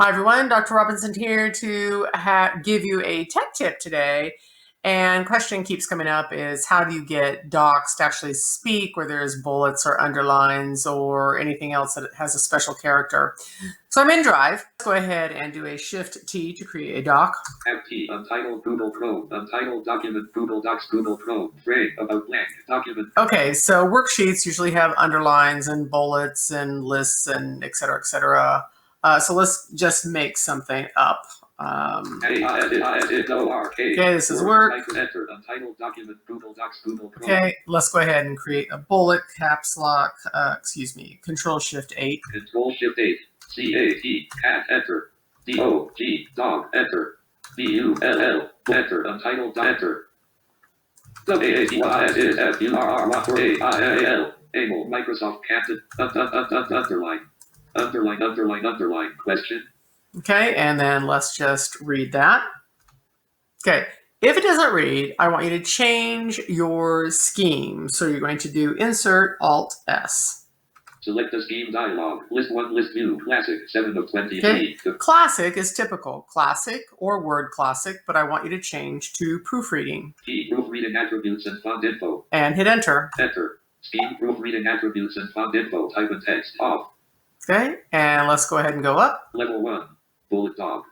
Hi everyone, Dr. Robinson here to give you a tech tip today. And question keeps coming up is how do you get docs to actually speak where there's bullets or underlines or anything else that has a special character. So I'm in Drive. Let's go ahead and do a Shift T to create a doc. FT, Untitled Google Chrome, Untitled Document, Google Docs, Google Chrome, frame, about blank, document. Okay, so worksheets usually have underlines and bullets and lists and et cetera, et cetera. So let's just make something up. Okay, this is work. Enter, Untitled Document, Google Docs, Google Chrome. Okay, let's go ahead and create a bullet, caps lock, Control Shift 8. Control Shift 8, C-A-T, cat, enter, D-O-G, dog, enter, B-U-L-L, enter, Untitled, enter. W-A-T-Y-S-F-U-R-R-Y-A-I-L, Able, Microsoft Captain, underline, question. Okay, and then let's just read that. Okay, if it doesn't read, I want you to change your scheme. So you're going to do Insert Alt S. Select the scheme dialog. List 1, list view, classic, 7 of 20. Okay. Classic is typical, classic or word classic, but I want you to change to proofreading. Key, proofreading attributes and font info. And hit enter. Enter. Scheme, proofreading attributes and font info, type and text, off. Okay, and let's go ahead and go up. Level 1, bullet dog,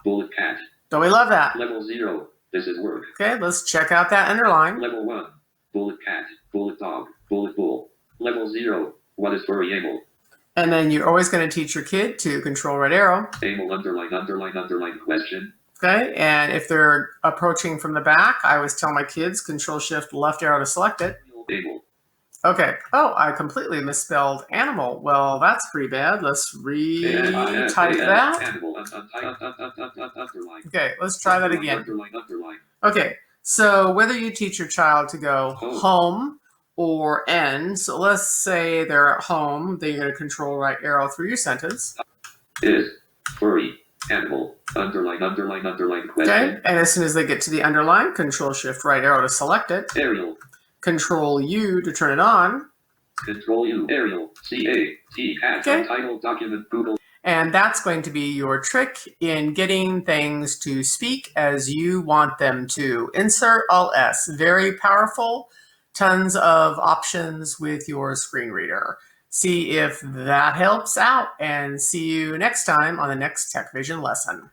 bullet cat. Don't we love that? Level 0, this is work. Okay, let's check out that underline. Level 1, bullet cat, bullet dog, bullet bull. Level 0, what is furry able? And then you're always going to teach your kid to control right arrow. Able, underline, question. Okay, and if they're approaching from the back, I always tell my kids Control Shift left arrow to select it. Able. Okay. Oh, I completely misspelled animal. Well, that's pretty bad. Let's retype that. Okay, let's try that again. Underline. Okay, so whether you teach your child to go home or end, so let's say they're at home, then you're going to control right arrow through your sentence. Is furry animal, underline, question. Okay, and as soon as they get to the underline, Control Shift right arrow to select it. Arial. Control U to turn it on. Control U, Arial, C-A-T, cat, Untitled Document, Google. And that's going to be your trick in getting things to speak as you want them to. Insert Alt S, very powerful. Tons of options with your screen reader. See if that helps out, and see you next time on the next Tech Vision lesson.